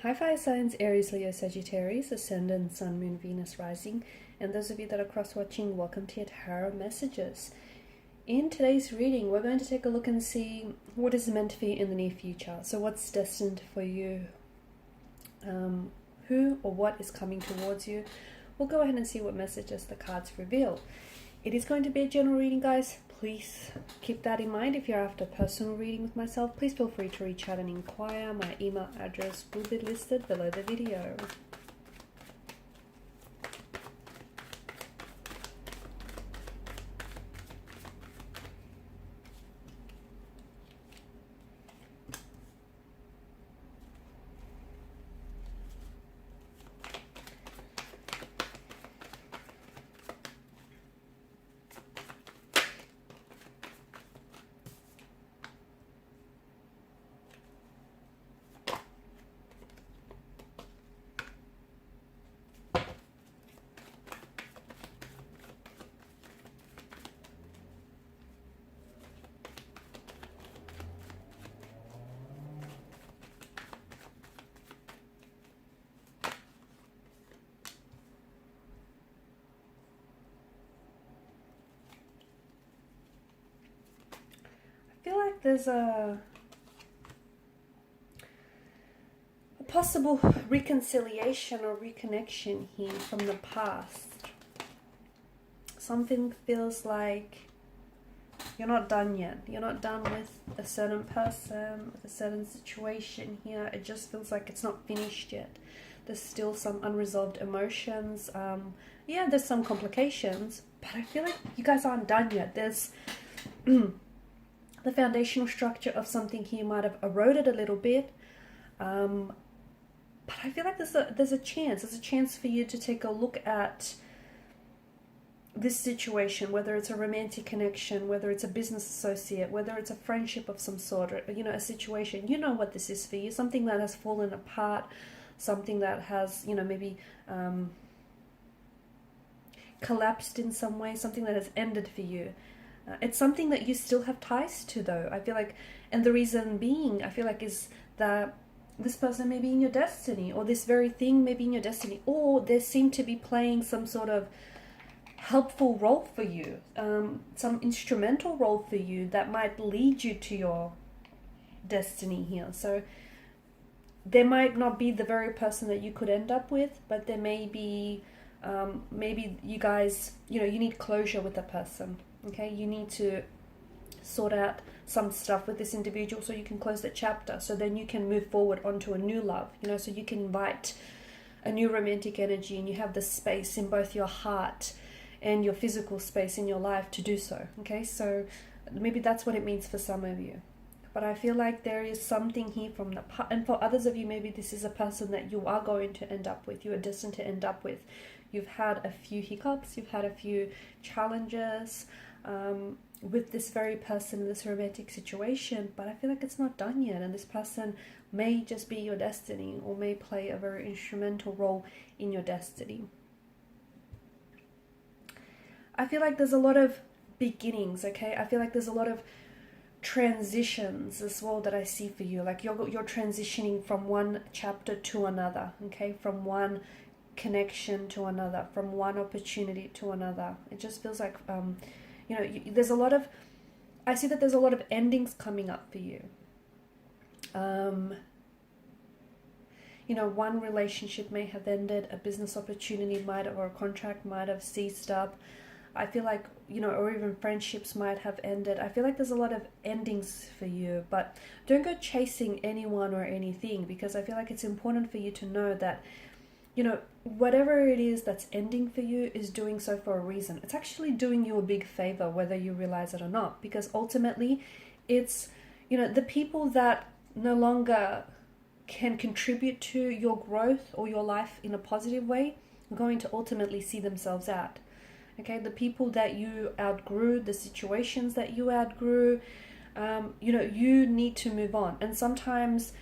Hi fire signs, Aries, Leo, Sagittarius, Ascendant, Sun, Moon, Venus, Rising, and those of you that are cross-watching, welcome to your tarot messages. In today's reading, we're going to take a look and see what is meant for you in the near future. So what's destined for you, who or what is coming towards you. We'll go ahead and see what messages the cards reveal. It is going to be a general reading, guys. Please keep that in mind. If you're after a personal reading with myself, please feel free to reach out and inquire. My email address will be listed below the video. I feel like there's a possible reconciliation or reconnection here from the past. Something feels like you're not done yet. You're not done with a certain person, with a certain situation here. It just feels like it's not finished yet. There's still some unresolved emotions. Yeah, there's some complications, but I feel like you guys aren't done yet. There's the foundational structure of something here might have eroded a little bit, but I feel like there's a chance for you to take a look at this situation, whether it's a romantic connection, whether it's a business associate, whether it's a friendship of some sort, or a situation. You know what this is for you, something that has fallen apart, something that has maybe collapsed in some way, something that has ended for you. It's something that you still have ties to, though, I feel like. And the reason being, I feel like, is that this person may be in your destiny, or this very thing may be in your destiny, or they seem to be playing some sort of helpful role for you, some instrumental role for you that might lead you to your destiny here. So they might not be the very person that you could end up with, but there may be, maybe you guys, you need closure with a person. Okay, you need to sort out some stuff with this individual so you can close that chapter, so then you can move forward onto a new love, so you can invite a new romantic energy, and you have the space in both your heart and your physical space in your life to do so. Okay, so maybe that's what it means for some of you. But I feel like there is something here from the past, and for others of you, maybe this is a person that you are going to end up with, you are destined to end up with. You've had a few hiccups, you've had a few challenges with this very person in this romantic situation, but I feel like it's not done yet, and this person may just be your destiny, or may play a very instrumental role in your destiny. I feel like there's a lot of beginnings, okay? I feel like there's a lot of transitions as well that I see for you. Like you're transitioning from one chapter to another, okay? From one connection to another, from one opportunity to another. It just feels like there's a lot of, I see that there's a lot of endings coming up for you. One relationship may have ended, a business opportunity might have, or a contract might have ceased up. I feel like, or even friendships might have ended. I feel like there's a lot of endings for you, but don't go chasing anyone or anything, because I feel like it's important for you to know that whatever it is that's ending for you is doing so for a reason. It's actually doing you a big favor, whether you realize it or not, because ultimately it's, the people that no longer can contribute to your growth or your life in a positive way are going to ultimately see themselves out. Okay, the people that you outgrew, the situations that you outgrew, you need to move on. And sometimes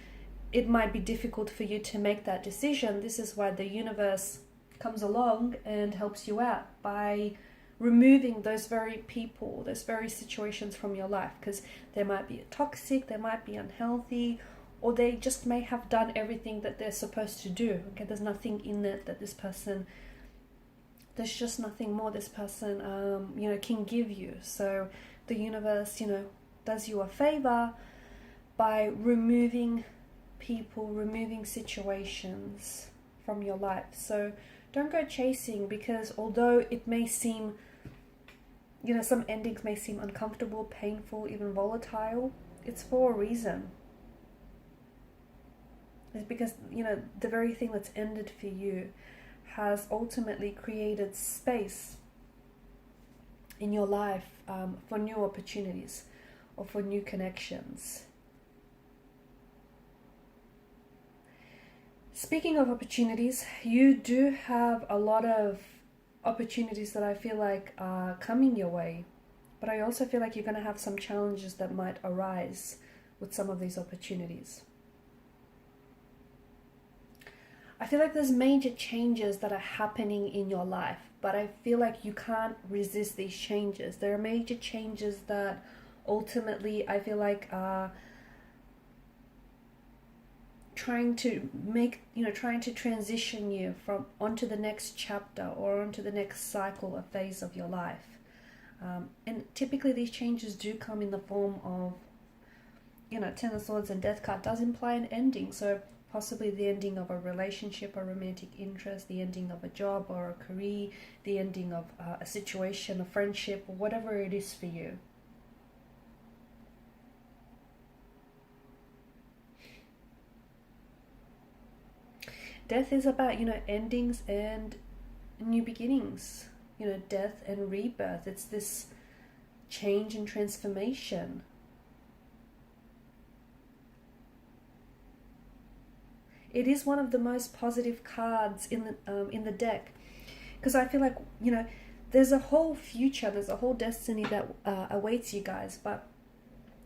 it might be difficult for you to make that decision. This is why the universe comes along and helps you out by removing those very people, those very situations from your life, because they might be toxic, they might be unhealthy, or they just may have done everything that they're supposed to do. Okay, there's nothing in it that this person, there's just nothing more this person, you know, can give you. So the universe, you know, does you a favor by removing people, removing situations from your life. So don't go chasing, because although it may seem, you know, some endings may seem uncomfortable, painful, even volatile, it's for a reason. It's because, you know, the very thing that's ended for you has ultimately created space in your life for new opportunities or for new connections. Speaking of opportunities, you do have a lot of opportunities that I feel like are coming your way, but I also feel like you're going to have some challenges that might arise with some of these opportunities. I feel like there's major changes that are happening in your life, but I feel like you can't resist these changes. There are major changes that ultimately I feel like are trying to make, you know, trying to transition you from onto the next chapter or onto the next cycle or phase of your life. And typically these changes do come in the form of, you know, Ten of Swords and Death card does imply an ending. So possibly the ending of a relationship or romantic interest, the ending of a job or a career, the ending of a situation, a friendship, or whatever it is for you. Death is about, you know, endings and new beginnings, you know, death and rebirth. It's this change and transformation. It is one of the most positive cards in the deck, because I feel like, you know, there's a whole future, there's a whole destiny that awaits you guys, but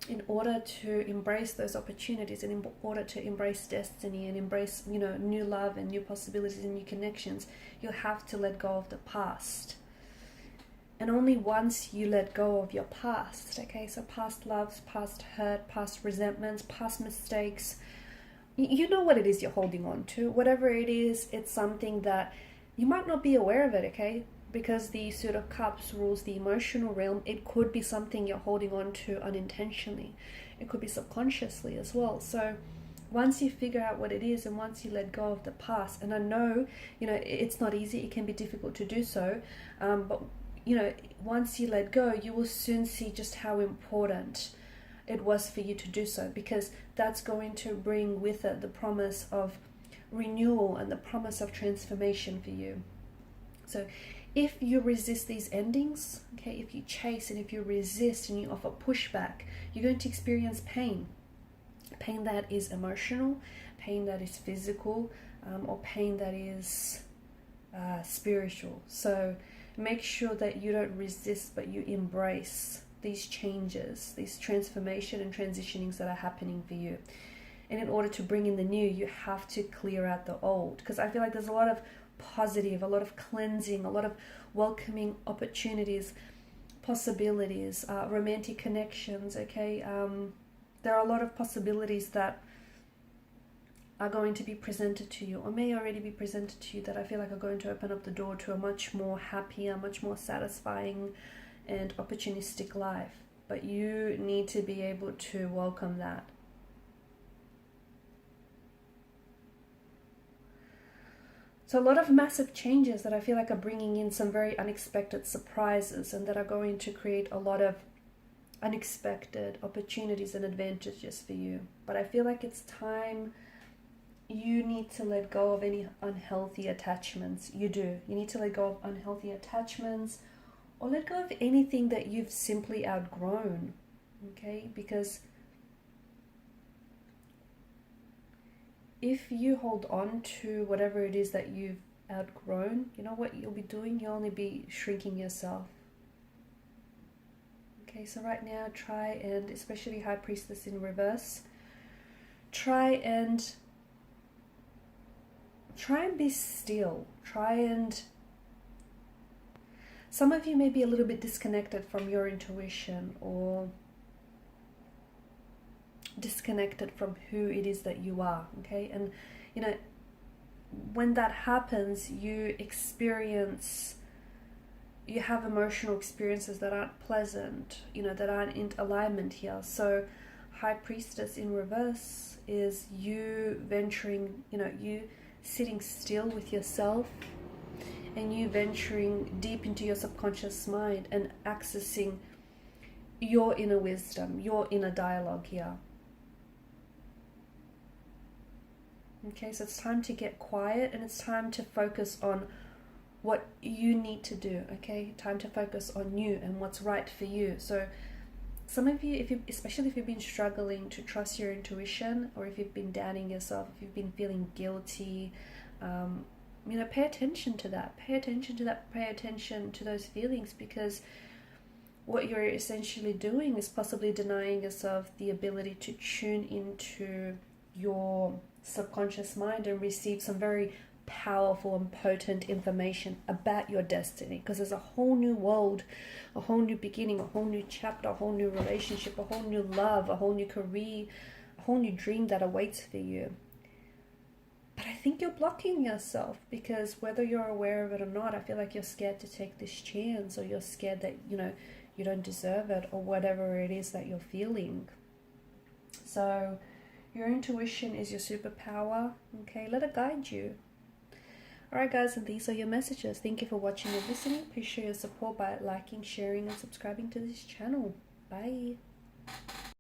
in order to embrace those opportunities and in order to embrace destiny and embrace, you know, new love and new possibilities and new connections, you'll have to let go of the past. And only once you let go of your past, okay, so past loves, past hurt, past resentments, past mistakes, you know what it is you're holding on to. Whatever it is, it's something that you might not be aware of it, okay? Because the Suit of Cups rules the emotional realm, it could be something you're holding on to unintentionally. It could be subconsciously as well. So once you figure out what it is and once you let go of the past, and I know, you know, it's not easy, it can be difficult to do so, but, you know, once you let go, you will soon see just how important it was for you to do so, because that's going to bring with it the promise of renewal and the promise of transformation for you. So if you resist these endings, okay, if you chase and if you resist and you offer pushback, you're going to experience pain. Pain that is emotional, pain that is physical, or pain that is spiritual. So make sure that you don't resist, but you embrace these changes, these transformation and transitionings that are happening for you. And in order to bring in the new, you have to clear out the old, because I feel like there's a lot of positive, a lot of cleansing, a lot of welcoming opportunities, possibilities, romantic connections, okay? There are a lot of possibilities that are going to be presented to you or may already be presented to you that I feel like are going to open up the door to a much more happier, much more satisfying and opportunistic life. But you need to be able to welcome that. So a lot of massive changes that I feel like are bringing in some very unexpected surprises and that are going to create a lot of unexpected opportunities and advantages for you. But I feel like it's time you need to let go of any unhealthy attachments. You do. You need to let go of unhealthy attachments or let go of anything that you've simply outgrown, okay? Because if you hold on to whatever it is that you've outgrown, you know what you'll be doing? You'll only be shrinking yourself. Okay, so right now try and, especially High Priestess in reverse, try and be still. Some of you may be a little bit disconnected from your intuition or disconnected from who it is that you are, okay? And, you know, when that happens, you have emotional experiences that aren't pleasant, you know, that aren't in alignment here. So High Priestess in reverse is you venturing, you know, you sitting still with yourself, and you venturing deep into your subconscious mind and accessing your inner wisdom, your inner dialogue here. Okay, so it's time to get quiet, and it's time to focus on what you need to do, okay? Time to focus on you and what's right for you. So some of you, especially if you've been struggling to trust your intuition, or if you've been doubting yourself, if you've been feeling guilty, you know, pay attention to that. Pay attention to that. Pay attention to those feelings, because what you're essentially doing is possibly denying yourself the ability to tune into your subconscious mind and receive some very powerful and potent information about your destiny, because there's a whole new world, a whole new beginning, a whole new chapter, a whole new relationship, a whole new love, a whole new career, a whole new dream that awaits for you. But I think you're blocking yourself, because whether you're aware of it or not, I feel like you're scared to take this chance, or you're scared that, you know, you don't deserve it, or whatever it is that you're feeling. So your intuition is your superpower, okay? Let it guide you. Alright guys, and these are your messages. Thank you for watching and listening. Please show your support by liking, sharing, and subscribing to this channel. Bye.